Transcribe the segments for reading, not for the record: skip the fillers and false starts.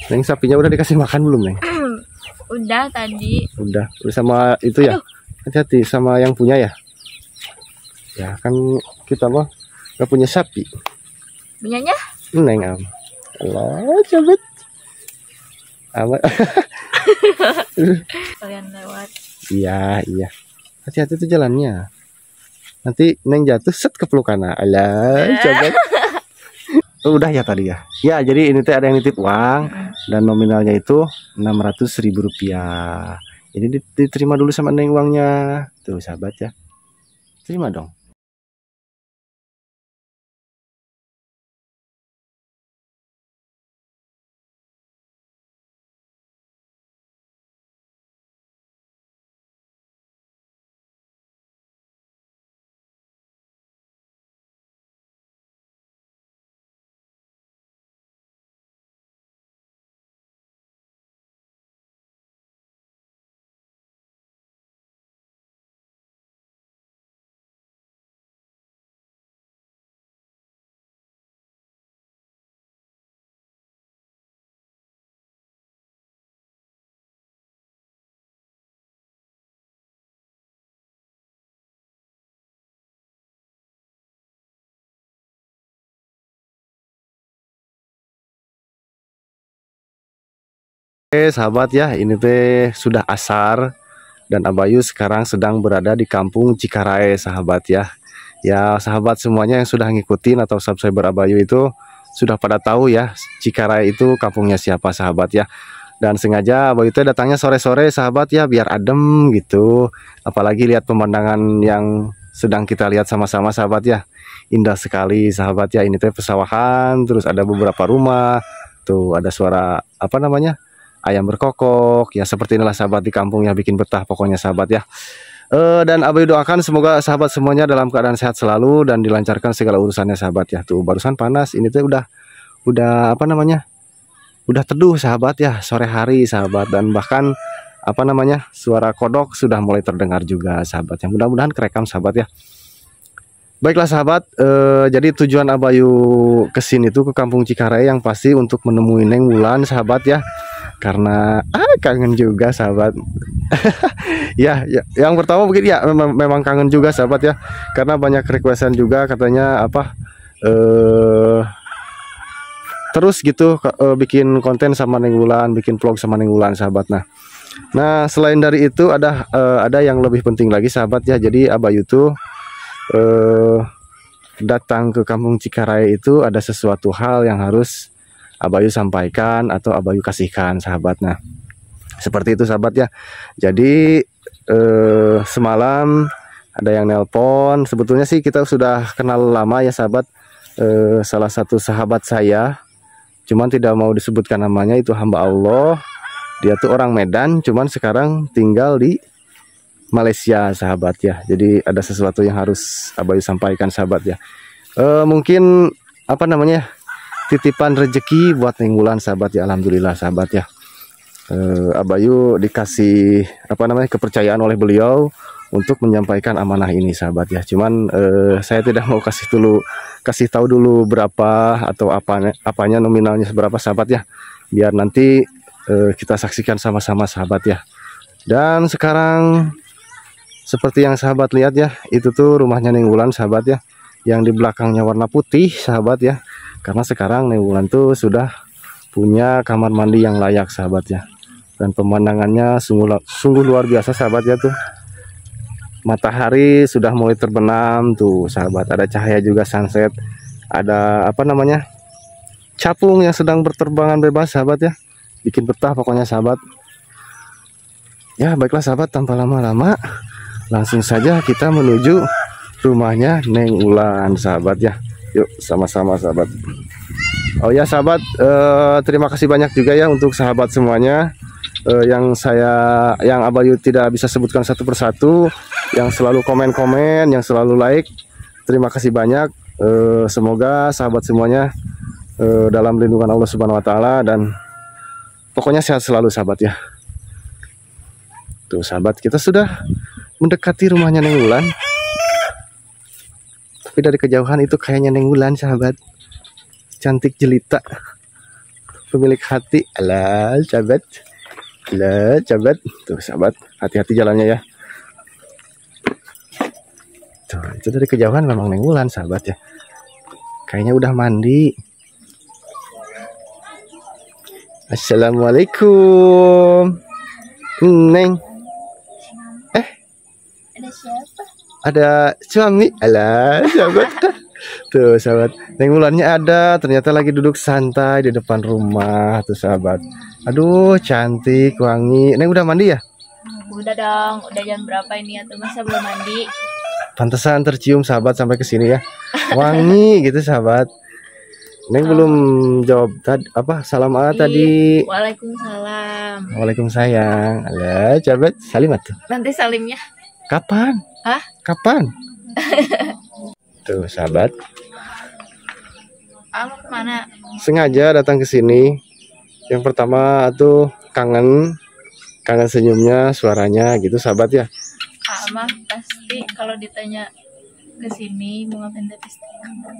Neng, sapinya udah dikasih makan belum, Neng? Udah tadi. Udah sama itu ya. Hati-hati sama yang punya ya. Ya kan kita mah nggak punya sapi. Punyanya? Neng am. Allah, cabut. Amat. Kalian lewat. Iya, iya. Hati-hati tuh jalannya. Nanti Neng jatuh set ke pelukan. Alah, cabut. Udah ya tadi ya. Ya, jadi ini teh ada yang nitip uang dan nominalnya itu Rp600.000. Ini diterima dulu sama Neng uangnya. Tuh, sahabat ya. Terima dong. Oke sahabat ya, ini teh sudah asar dan Abayu sekarang sedang berada di kampung Cikarae sahabat ya. Ya sahabat semuanya yang sudah ngikutin atau subscriber Abayu itu sudah pada tahu ya Cikarae itu kampungnya siapa sahabat ya. Dan sengaja Abayu teh datangnya sore-sore sahabat ya biar adem gitu. Apalagi lihat pemandangan yang sedang kita lihat sama-sama sahabat ya. Indah sekali sahabat ya, ini teh pesawahan, terus ada beberapa rumah. Tuh ada suara apa namanya? Ayam berkokok ya, seperti inilah sahabat di kampungnya, bikin betah pokoknya sahabat ya. Dan Abayu doakan semoga sahabat semuanya dalam keadaan sehat selalu dan dilancarkan segala urusannya sahabat ya. Tuh barusan panas, ini tuh udah apa namanya, udah teduh sahabat ya, sore hari sahabat, dan bahkan apa namanya, suara kodok sudah mulai terdengar juga sahabat ya. Mudah-mudahan kerekam sahabat ya. Baiklah sahabat, jadi tujuan Abayu kesini tuh ke kampung Cikarae yang pasti untuk menemui Neng Wulan sahabat ya. Karena kangen juga sahabat. Ya, yang pertama mungkin ya memang kangen juga sahabat ya, karena banyak requestan juga katanya apa terus gitu bikin konten sama Neng Wulan, bikin vlog sama Neng Wulan sahabat. Nah selain dari itu ada yang lebih penting lagi sahabat ya. Jadi Abayu tuh datang ke kampung Cikarae itu ada sesuatu hal yang harus Abayu sampaikan atau Abayu kasihkan sahabat. Nah seperti itu sahabat ya. Jadi semalam ada yang nelpon. Sebetulnya sih kita sudah kenal lama ya sahabat. Salah satu sahabat saya, cuman tidak mau disebutkan namanya, itu hamba Allah. Dia tuh orang Medan, cuman sekarang tinggal di Malaysia sahabat ya. Jadi ada sesuatu yang harus Abayu sampaikan sahabat ya. Mungkin apa namanya, titipan rezeki buat Neng Wulan sahabat ya. Alhamdulillah sahabat ya. Abayu dikasih apa namanya, kepercayaan oleh beliau untuk menyampaikan amanah ini sahabat ya. Cuman saya tidak mau kasih tahu dulu berapa atau apanya nominalnya seberapa sahabat ya. Biar nanti kita saksikan sama-sama sahabat ya. Dan sekarang seperti yang sahabat lihat ya, itu tuh rumahnya Neng Wulan sahabat ya. Yang di belakangnya warna putih sahabat ya. Karena sekarang Neng Wulan tuh sudah punya kamar mandi yang layak sahabat ya. Dan pemandangannya sungguh luar biasa sahabat ya tuh. Matahari sudah mulai terbenam tuh sahabat. Ada cahaya juga sunset. Ada apa namanya, capung yang sedang berterbangan bebas sahabat ya. Bikin betah pokoknya sahabat. Ya baiklah sahabat, tanpa lama-lama langsung saja kita menuju rumahnya Neng Wulan sahabat ya. Yuk sama-sama sahabat. Oh ya sahabat, terima kasih banyak juga ya untuk sahabat semuanya yang Abayu tidak bisa sebutkan satu persatu, yang selalu komen-komen, yang selalu like. Terima kasih banyak. Semoga sahabat semuanya dalam lindungan Allah Subhanahu wa taala dan pokoknya sehat selalu sahabat ya. Tuh sahabat, kita sudah mendekati rumahnya Neng Wulan. Tapi dari kejauhan itu kayaknya Neng Wulan sahabat. Cantik jelita. pemilik hati. Alah, sahabat. Alah, sahabat. Tuh, sahabat, hati-hati jalannya ya. Tuh, itu dari kejauhan memang Neng Wulan, sahabat ya. Kayaknya udah mandi. Assalamualaikum. Neng. Ada siapa? Ada suami. Alah, sahabat. Tuh, sahabat. Neng Wulannya ada, ternyata lagi duduk santai di depan rumah tuh, sahabat. Aduh, cantik, wangi. Neng udah mandi ya? Udah dong, udah jam berapa ini atau masa belum mandi? Pantesan tercium, sahabat, sampai ke sini ya. Wangi gitu, sahabat. Neng belum jawab tadi apa? Salam tadi. Waalaikumsalam. Waalaikumsalam. Alah, sahabat, salimat tuh. Nanti salimnya. Kapan? Hah? Kapan? Tuh, sahabat. Kamu kemana? Sengaja datang ke sini. Yang pertama tuh kangen senyumnya, suaranya gitu, sahabat ya. Mah pasti kalau ditanya ke sini mau ngapain pasti kangen.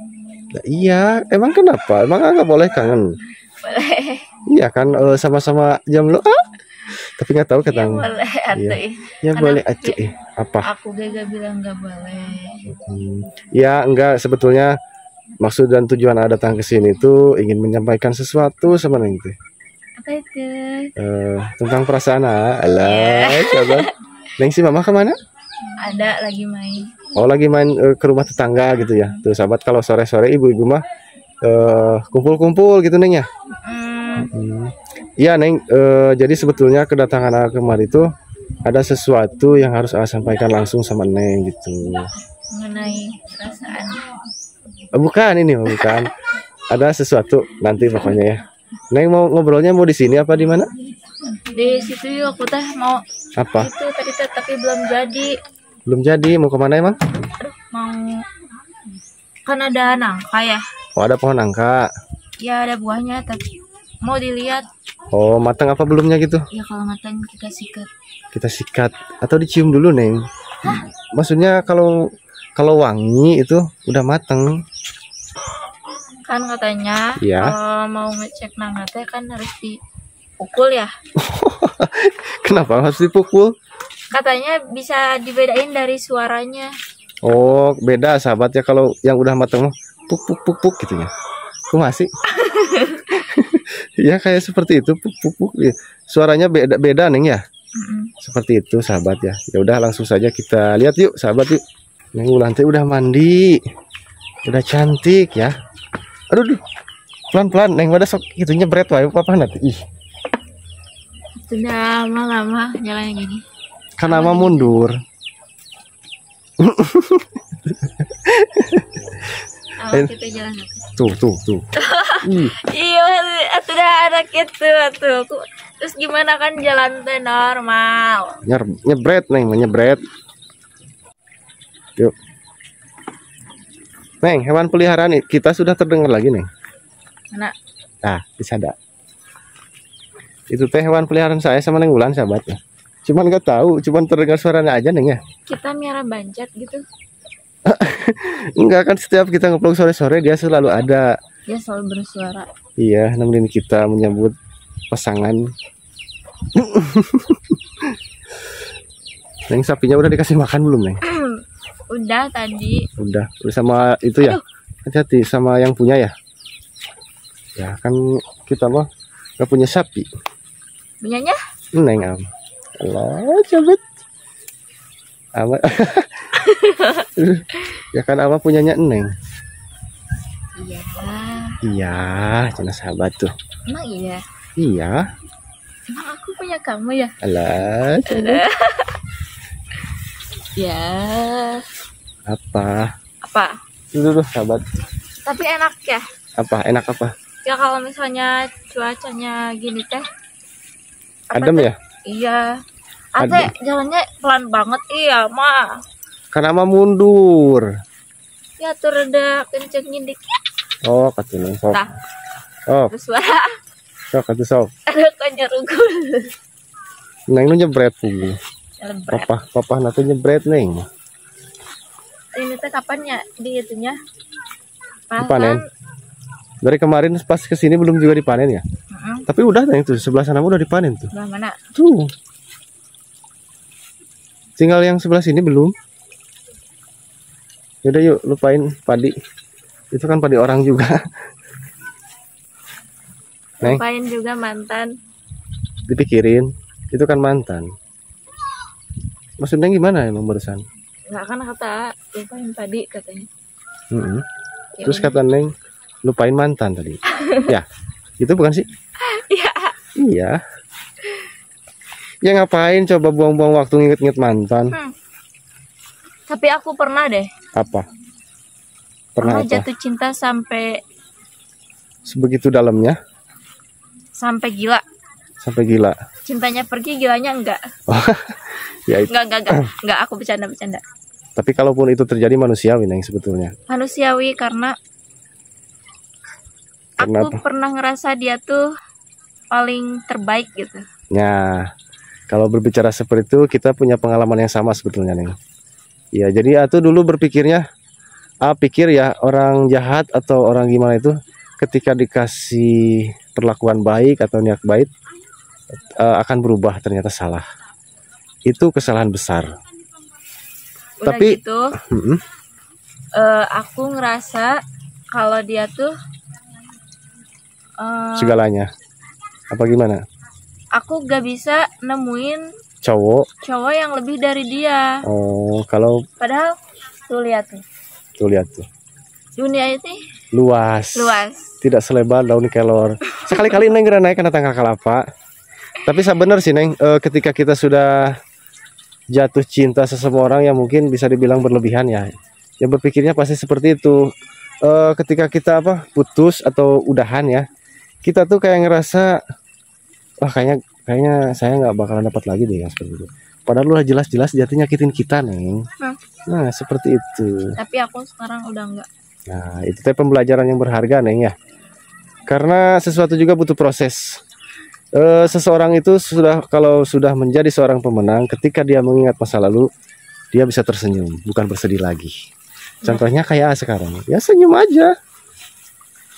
Nah, iya, emang kenapa? Emang nggak boleh kangen? Boleh. Iya kan, sama-sama jomblo. Tapi nggak tahu Ya kata. boleh atuh. Ya boleh atuh. Apa? Aku gak bilang nggak boleh. Ya enggak, sebetulnya maksud dan tujuan datang ke sini tuh ingin menyampaikan sesuatu sama Neng teh. Apa itu? Tentang perasaan. Alah, sahabat. Neng si mama kemana? Ada lagi main. Oh, lagi main ke rumah tetangga gitu ya. Tuh, sahabat, kalau sore-sore ibu-ibu mah kumpul-kumpul gitu, Neng ya. Iya, Neng. Jadi sebetulnya kedatangan aku kemari itu ada sesuatu yang harus saya sampaikan langsung sama Neng gitu. Mengenai perasaan. Bukan ini, bukan. Ada sesuatu nanti pokoknya ya. Neng mau ngobrolnya mau di sini apa di mana? Di situ yuk, aku teh mau Apa? itu tadi teh tapi belum jadi. Belum jadi, mau kemana emang? Mau kan ada nangka ya. Oh, ada pohon nangka. Ya ada buahnya tapi mau dilihat. Oh, matang apa belumnya gitu? Ya kalau matang kita sikat. Kita sikat atau dicium dulu, Neng. Maksudnya kalau wangi itu udah matang. Kan katanya Iya. kalau mau ngecek nangka teh kan harus dipukul ya. Kenapa harus dipukul? Katanya bisa dibedain dari suaranya. Oh, beda, sahabat ya, kalau yang udah matang puk puk puk puk gitu ya. Kok masih? Ya kayak seperti itu, puk puk puk. Ya. Suaranya beda, Neng ya. Seperti itu, sahabat ya. Ya udah, langsung saja kita lihat yuk, sahabat yuk. Neng Wulan teh udah mandi. Udah cantik ya. Aduh, pelan-pelan, Neng wadah sok gitu nyebret wae papa nanti. Ih. Sudah lama-lama jalannya gini. Kan nama mundur. Awal kita jalan Tuh. Ih, iya, sudah ada gitu tuh. Terus gimana kan jalan teh normal. nyebret, Neng, menyebret. Yuk. Neng, hewan peliharaan kita sudah terdengar lagi, Neng. Mana? Nah, bisa ada. Itu teh hewan peliharaan saya sama Neng Wulan, sahabat ya. Cuman nggak tahu, cuman terdengar suaranya aja, Neng ya. Kita miara bancat gitu. Enggak, kan setiap kita ngeplong sore-sore dia selalu ada. Dia selalu bersuara. Iya, nemenin kita menyambut pasangan. Neng, sapinya udah dikasih makan belum, Neng? Udah tadi. Udah sama itu ya. Hati-hati sama yang punya ya. Ya kan kita mah nggak punya sapi. Punyanya? Neng am. Allah, cabut. Ama. Ya kan ama punyanya Neng. Iya. Iya, cina sahabat tuh. Emang iya? Iya. Emang aku punya kamu ya? Alah, cabut. Ya. Apa? Apa? Dulu sahabat. Tapi enak ya? Apa? Enak apa? Ya kalau misalnya cuacanya gini teh. Adem ya? Iya. Ate jalannya pelan banget iya mah. Karena ama mundur. Ya tuh reda kencengin dikit. Oh, katanya sok. Nah. Oh, Bersuara. sok kata sok. Ada konyerugul. Neng nu nyebret punggung. Lebret. Papa nanti nyebret, Neng. Ini teh kapan ya di itunya? Dipanen. Dari kemarin pas kesini belum juga dipanen ya? Tapi udah Neng tuh sebelah sana udah dipanen tuh. Sebelah mana? Tuh. Tinggal yang sebelah sini belum. Yaudah yuk lupain padi. Itu kan padi orang juga. Neng, Lupain juga mantan. dipikirin. Itu kan mantan. Maksudnya gimana emang barusan? Enggak kan kata lupain padi katanya. Mm-mm. Ya Terus udah. kata Neng, lupain mantan tadi. Ya, itu bukan sih? Iya. Iya. Ya ngapain coba buang-buang waktu nginget-nginget mantan? Tapi aku pernah deh. Apa? Pernah apa? Jatuh cinta sampai Sebegitu dalamnya? sampai gila. Sampai gila. Cintanya pergi, gilanya enggak. Ya itu. Enggak, aku bercanda. Tapi kalaupun itu terjadi manusiawi Neng sebetulnya. Manusiawi karena Karena aku apa? pernah ngerasa dia tuh paling terbaik gitu. Nah, kalau berbicara seperti itu kita punya pengalaman yang sama sebetulnya Neng. Ya jadi aku dulu berpikirnya, pikir ya orang jahat atau orang gimana itu ketika dikasih perlakuan baik atau niat baik akan berubah, ternyata salah. Itu kesalahan besar. Udah Tapi- gitu, Mm-mm. aku ngerasa kalau dia tuh Segalanya. Apa gimana? aku gak bisa nemuin Cowok. cowok yang lebih dari dia. Oh, kalau Padahal tuh lihat tuh, tuh lihat tuh. dunia ini Luas. Tidak selebar daun kelor. Sekali-kali Neng kena naik kena tangkal kelapa. Tapi bener sih Neng, ketika kita sudah jatuh cinta seseorang yang mungkin bisa dibilang berlebihan ya. Yang berpikirnya pasti seperti itu. Ketika kita putus atau udahan ya, kita tuh kayak ngerasa, wah kayaknya saya nggak bakalan dapat lagi deh yang seperti itu. Padahal udah jelas-jelas jatuh nyakitin kita Neng. Nah seperti itu. Tapi aku sekarang udah enggak. Nah, itu teh pembelajaran yang berharga, Neng ya. Karena sesuatu juga butuh proses. Seseorang itu kalau sudah menjadi seorang pemenang, ketika dia mengingat masa lalu, dia bisa tersenyum, bukan bersedih lagi. Contohnya kayak sekarang, ya senyum aja.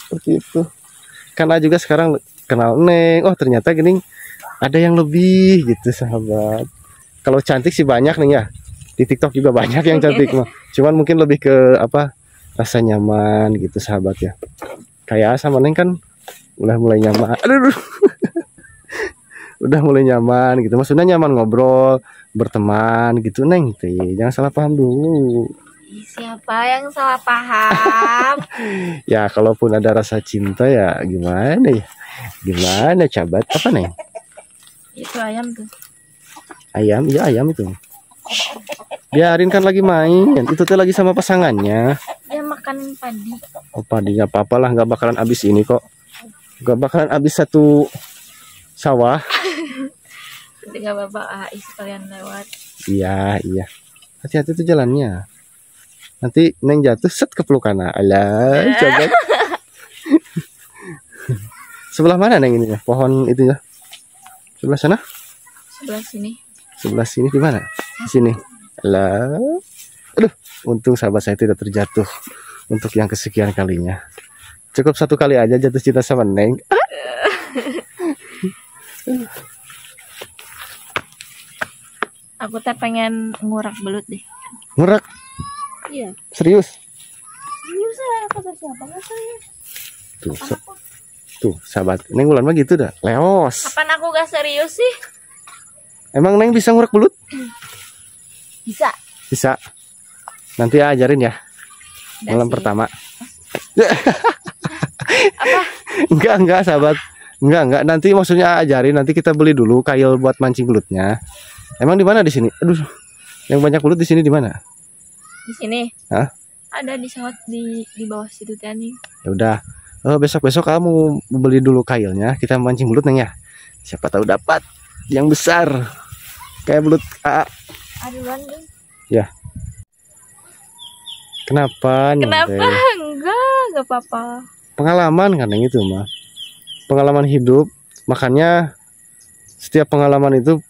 Seperti itu. Karena juga sekarang kenal Neng, oh ternyata gini, ada yang lebih gitu, sahabat. Kalau cantik sih banyak Neng ya. Di TikTok juga banyak yang cantik mah. Cuman mungkin lebih ke rasa nyaman gitu sahabat ya. Kayak sama Neng kan udah mulai nyaman. Aduh. Udah mulai nyaman gitu. Maksudnya nyaman ngobrol, berteman gitu Neng. Jangan salah paham dulu. Siapa yang salah paham? Ya kalaupun ada rasa cinta ya gimana ya? Gimana cabat? Apa Neng? Itu ayam tuh. Ayam? Ya ayam itu. Biarin kan lagi main. Itu tuh lagi sama pasangannya. Dia makan padi. Oh padi nggak apa-apa lah, nggak bakalan habis ini kok. Nggak bakalan habis satu sawah. Tidak apa-apa, sekalian lewat. Iya. Hati-hati tuh jalannya. Nanti Neng jatuh set ke pelukan. Alah, coba. Sebelah mana Neng ini ya? Pohon itu ya? Sebelah sana? Sebelah sini. Sebelah sini di mana? Di sini. Alah. Aduh, untung sahabat saya tidak terjatuh untuk yang kesekian kalinya. Cukup satu kali aja jatuh cinta sama Neng. Aku teh pengen ngurak belut deh. Ngurak? Iya. Serius? Serius ya, kata siapa nggak serius? Tuh, sahabat. Neng ulan mah gitu dah. Leos. Kapan aku gak serius sih? Emang Neng bisa ngurak belut? Bisa. Bisa. Nanti ajarin ya. Udah Malam sih. pertama. Apa? Enggak sahabat. Enggak. Nanti maksudnya ajarin. Nanti kita beli dulu kail buat mancing belutnya. Emang di mana di sini? Aduh. Yang banyak belut di sini di mana? Di sini. Hah? Ada di sawat di bawah situ tadi. Ya udah. Besok kamu beli dulu kailnya. Kita mancing belut Neng ya. Siapa tahu dapat yang besar. Kayak belut AA. Aduh Landing. Ya. Kenapa? Kenapa? Neng? Enggak apa-apa. Pengalaman kan Neng itu mah. Pengalaman hidup. Makanya setiap pengalaman itu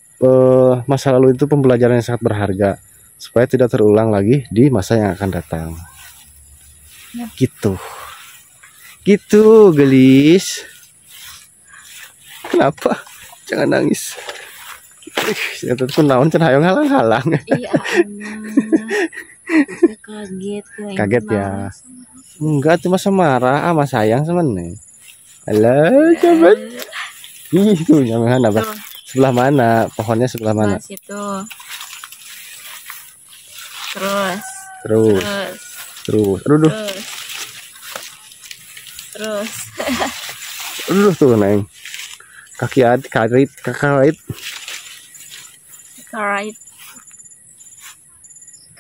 masa lalu itu pembelajaran yang sangat berharga supaya tidak terulang lagi di masa yang akan datang. Ya. Gitu gelis. Kenapa? Jangan nangis. Ya tentu naon cenah hayang halang-halang. Iya Allah. Kaget gue. Kaget ya. Enggak, cuma semarah sama sayang sama Neng. Halo, sahabat. Itu mana, Abah? Sebelah mana? Pohonnya sebelah mana? Sebelah situ. Terus. Aduh. Terus. Aduh tuh, Neng. Kaki karit.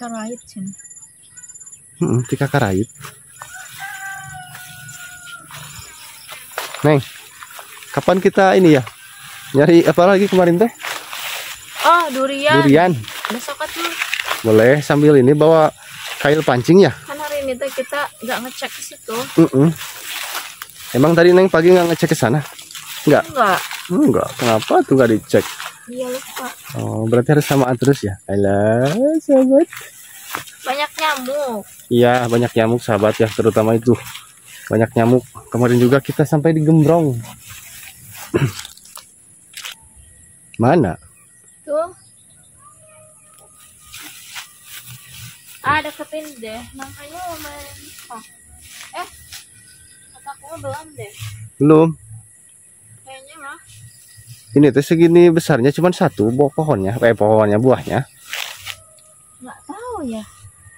Karait sih. Tika karait. Neng, kapan kita ini ya? Nyari apa lagi kemarin teh? Oh, durian. Besok tuh. Boleh sambil ini bawa kail pancing ya? Kan hari ini teh kita nggak ngecek ke situ. Emang tadi Neng pagi nggak ngecek ke sana? Enggak. Enggak. Kenapa tuh nggak dicek? Iya lupa. Oh, berarti harus samaan terus ya? Halo, sahabat. Banyak nyamuk. Iya, banyak nyamuk sahabat ya, terutama itu. Banyak nyamuk. Kemarin juga kita sampai di Gembrong. Mana? Tuh. Deketin deh. Makanya lumayan. Otakku belum deh. Belum. Kayaknya mah. Ini tuh segini besarnya cuma satu pohonnya, buahnya. Nggak tahu ya.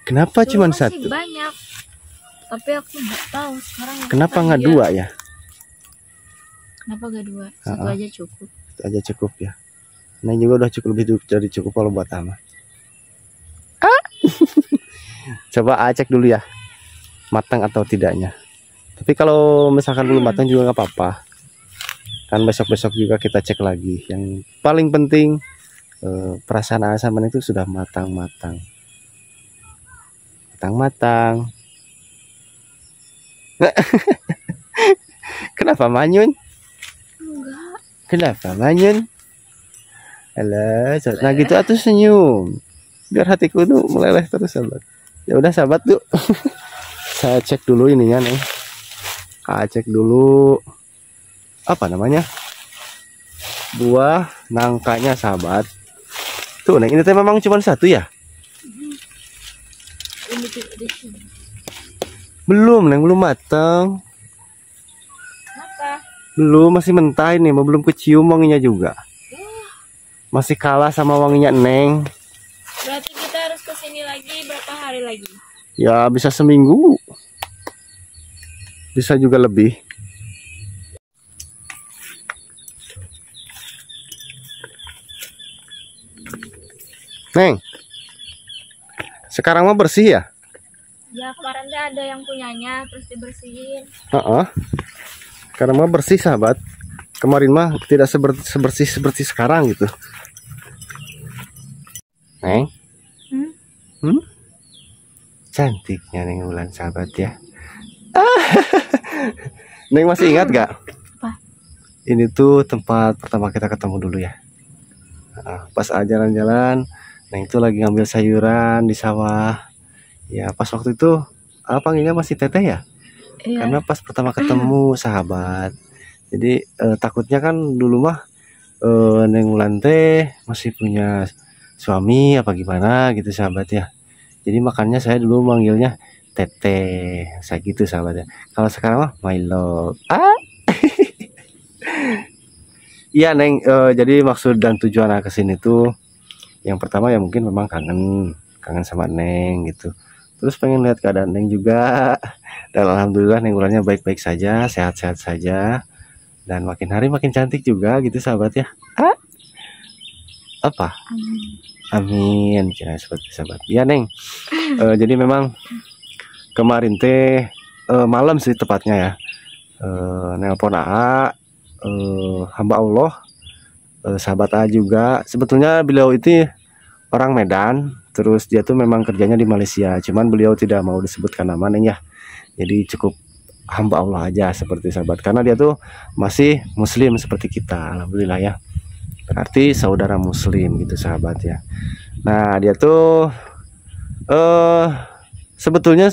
Kenapa cuma masih satu? Banyak. Tapi aku nggak tahu sekarang. Kenapa nggak dua ya? Kenapa nggak dua? Satu aja cukup. Satu aja cukup ya. Nah juga udah cukup, lebih dari cukup kalau buat Ama. Coba cek dulu ya, matang atau tidaknya. Tapi kalau misalkan belum matang juga nggak apa-apa. Kan besok-besok juga kita cek lagi. Yang paling penting perasaan asaman itu sudah matang-matang. Kenapa manyun? Enggak. Kenapa manyun? Alah, nah gitu atuh senyum. Biar hatiku tuh meleleh terus sahabat. Ya udah sahabat tuh. Saya cek dulu ininya nih. Cek dulu apa namanya? Buah nangkanya sahabat. Tuh, Neng, ini teh memang cuma satu ya? Belum, Neng, belum matang. Kenapa? Belum, masih mentah ini, belum kecium wanginya juga. Masih kalah sama wanginya Neng. Berarti kita harus kesini lagi berapa hari lagi? Ya bisa seminggu. Bisa juga lebih. Neng, sekarang mah bersih ya? Ya kemarin tuh ada yang punyanya terus dibersihin. Sekarang mah bersih sahabat. Kemarin mah tidak sebersih seperti sekarang gitu. Neng, cantiknya Neng Wulan sahabat ya. Neng masih ingat gak? Apa? Ini tuh tempat pertama kita ketemu dulu ya. Pas jalan-jalan, Neng itu lagi ngambil sayuran di sawah. Ya pas waktu itu panggilnya masih Teteh ya? Iya. Karena pas pertama ketemu sahabat. Jadi takutnya kan dulu mah Neng Wulan teh masih punya suami apa gimana gitu sahabat ya. Jadi makanya saya dulu manggilnya Teteh, saya gitu sahabat ya. Kalau sekarang mah my love. Iya Neng, jadi maksud dan tujuan aku kesini tuh yang pertama ya mungkin memang kangen sama Neng gitu. Terus pengen lihat keadaan Neng juga. Dan alhamdulillah Neng Wulannya baik-baik saja, sehat-sehat saja. Dan makin hari makin cantik juga gitu sahabat ya. Apa? Amin. Kira seperti sahabat. Ya Neng. Jadi memang kemarin teh malam sih tepatnya ya. Nelpon AA, hamba Allah, sahabat AA juga. Sebetulnya beliau itu orang Medan, terus dia tuh memang kerjanya di Malaysia. Cuman beliau tidak mau disebutkan nama Neng ya. Jadi cukup hamba Allah aja seperti sahabat. Karena dia tuh masih Muslim seperti kita, alhamdulillah ya. Berarti saudara Muslim gitu sahabat ya. Nah dia tuh sebetulnya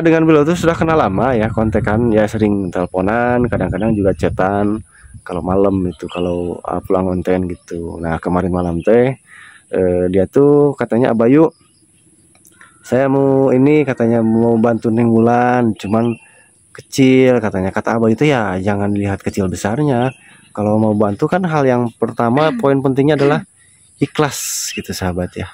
dengan beliau tuh sudah kenal lama ya, kontekan ya, sering teleponan, kadang-kadang juga chatan kalau malam itu, kalau pulang konten gitu. Nah kemarin malam teh dia tuh katanya, Abayu saya mau ini, katanya mau bantu Neng Wulan, cuman kecil katanya. Kata Abayu itu ya jangan lihat kecil besarnya, kalau mau bantu kan hal yang pertama poin pentingnya adalah ikhlas gitu sahabat ya.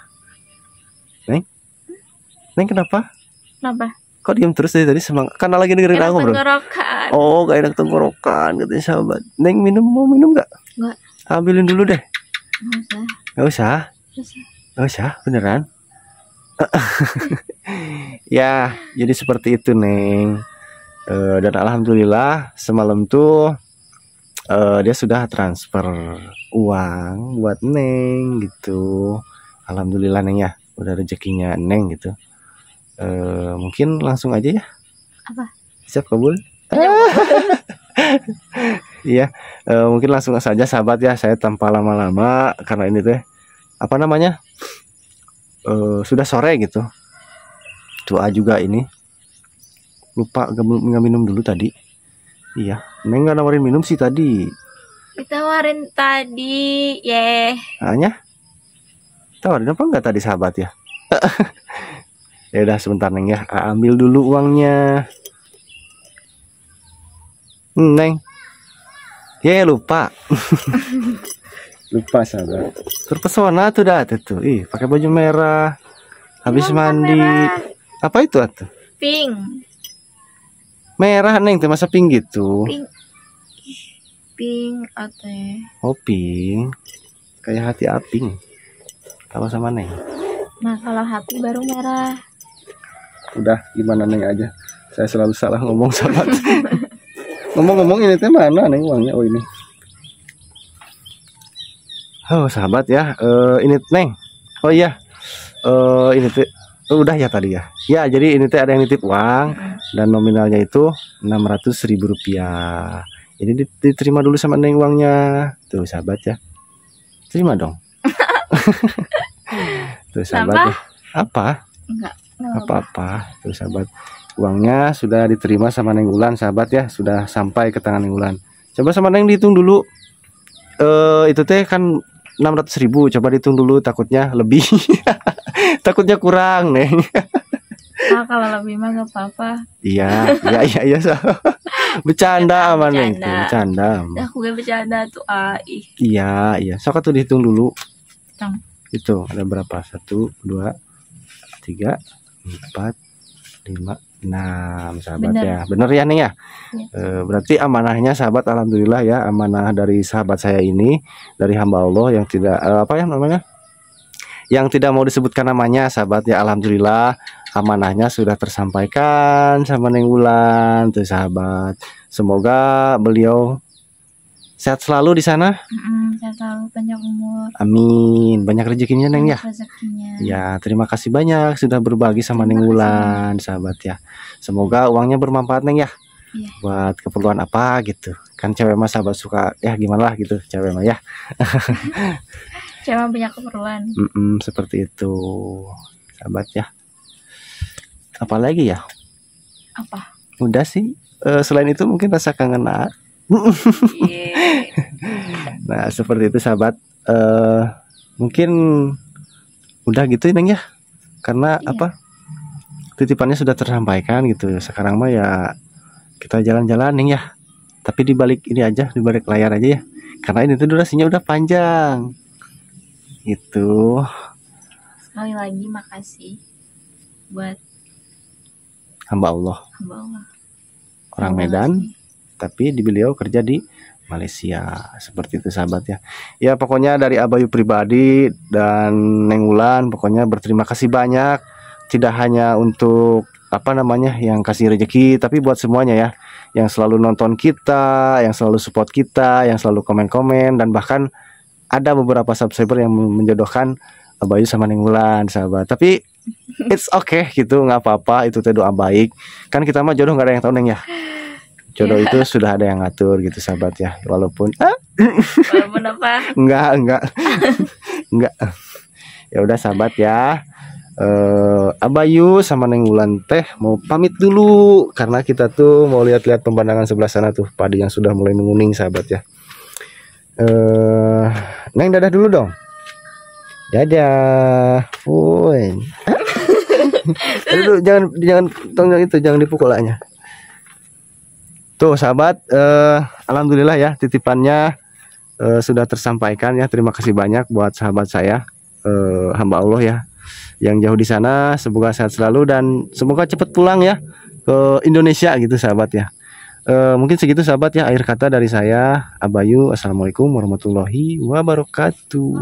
Neng kenapa? Kenapa? Kok diem terus dari tadi? Semangat karena lagi dengerin Enak aku bro. tenggorokan. Oh gak enak tenggorokan katanya sahabat. Neng mau minum gak? Enggak. Ambilin dulu deh. Nggak usah. Gak usah. Gak usah beneran. Ya jadi seperti itu Neng. Dan alhamdulillah semalam tuh dia sudah transfer uang buat Neng gitu. Alhamdulillah Neng ya, udah rezekinya Neng gitu. Mungkin langsung aja ya. Apa? Siap kabul. Iya, mungkin langsung saja sahabat ya, saya tanpa lama-lama karena ini teh apa namanya sudah sore gitu. Doa juga ini. Lupa nggak minum dulu tadi. Iya, Neng nggak nawarin minum sih tadi. Ditawarin tadi, Hanya tawarin apa enggak tadi sahabat ya? Ya udah sebentar Neng ya, ambil dulu uangnya. Neng, ya lupa. Lupa sahabat. Terpesona tuh dah tuh. Ih, pakai baju merah. Habis mandi. Merah. Apa itu atuh? Pink. Merah Neng, tuh masa pink gitu. Pink ate. Oh pink. Kayak hati aping. Kalau sama Neng. Nah kalau hati baru merah. Udah gimana Neng aja. Saya selalu salah ngomong sahabat. Ngomong-ngomong ini teh mana Neng uangnya? Oh ini. Oh sahabat ya. Ini Neng. Oh iya. Ini teh udah ya tadi ya. Ya jadi ini teh ada yang nitip uang dan nominalnya itu 600.000 rupiah. Jadi diterima dulu sama Neng uangnya. Tuh sahabat ya. Terima dong. Tuh sahabat ya. Apa? Enggak. Apa-apa. Tuh sahabat. Uangnya sudah diterima sama Neng Wulan sahabat ya. Sudah sampai ke tangan Neng Wulan. Coba sama Neng dihitung dulu. Itu teh kan 600.000. Coba dihitung dulu, takutnya lebih. Takutnya kurang Neng. Kalau lebih mah gak apa-apa. Iya. Bercanda sama Neng tuh, bercanda. Aku gak bercanda tuh, Iya. Sok tuh dihitung dulu. Hitung. Itu ada berapa? 1, 2, 3, 4, 5, 6 sahabat. Bener. Ya. Bener ya Neng ya. Berarti amanahnya sahabat, alhamdulillah ya, amanah dari sahabat saya ini, dari hamba Allah yang tidak apa ya namanya? Yang tidak mau disebutkan namanya sahabat ya, alhamdulillah amanahnya sudah tersampaikan sama Neng Wulan tuh sahabat. Semoga beliau sehat selalu di sana. Sehat selalu, banyak umur. Amin. Banyak rezekinya Neng ya. Rezekinya. Ya, terima kasih banyak sudah berbagi sama Neng Wulan sahabat ya. Semoga uangnya bermanfaat Neng ya. Iya. Buat keperluan apa gitu. Kan cewek mah sahabat suka ya gimana lah gitu cewek mah ya. Cuma banyak keperluan. Seperti itu sahabat ya. Apalagi ya? Apa? Udah sih. Selain itu mungkin rasa kangen. Nah seperti itu sahabat. Mungkin udah gitu Neng ya. Karena apa? Titipannya sudah tersampaikan gitu. Sekarang mah ya kita jalan-jalan Neng ya. Tapi dibalik ini aja, dibalik layar aja ya. Karena ini tuh durasinya udah panjang. Itu. Sekali lagi makasih buat hamba Allah. Orang Medan, tapi beliau kerja di Malaysia. Seperti itu sahabat ya. Ya pokoknya dari Abayu pribadi dan Neng Wulan pokoknya berterima kasih banyak. Tidak hanya untuk apa namanya yang kasih rezeki, tapi buat semuanya ya, yang selalu nonton kita, yang selalu support kita, yang selalu komen-komen, dan bahkan ada beberapa subscriber yang menjodohkan Abayu sama Neng Wulan sahabat. Tapi it's okay gitu, nggak apa-apa, itu teh doa baik. Kan kita mah jodoh nggak ada yang tahu Neng ya. Jodoh itu sudah ada yang ngatur gitu sahabat ya. Walaupun walaupun apa? Enggak. Ya udah sahabat ya. Abayu sama Neng Wulan teh mau pamit dulu karena kita tuh mau lihat-lihat pemandangan sebelah sana tuh, padi yang sudah mulai menguning sahabat ya. Neng dadah dulu dong. Dadah. Woi. Aduh, jangan itu, jangan dipukul lahnya. Tuh sahabat, alhamdulillah ya titipannya sudah tersampaikan ya. Terima kasih banyak buat sahabat saya, hamba Allah ya, yang jauh di sana. Semoga sehat selalu dan semoga cepat pulang ya ke Indonesia gitu sahabat ya. Mungkin segitu sahabat ya, akhir kata dari saya Abayu. Assalamualaikum warahmatullahi wabarakatuh.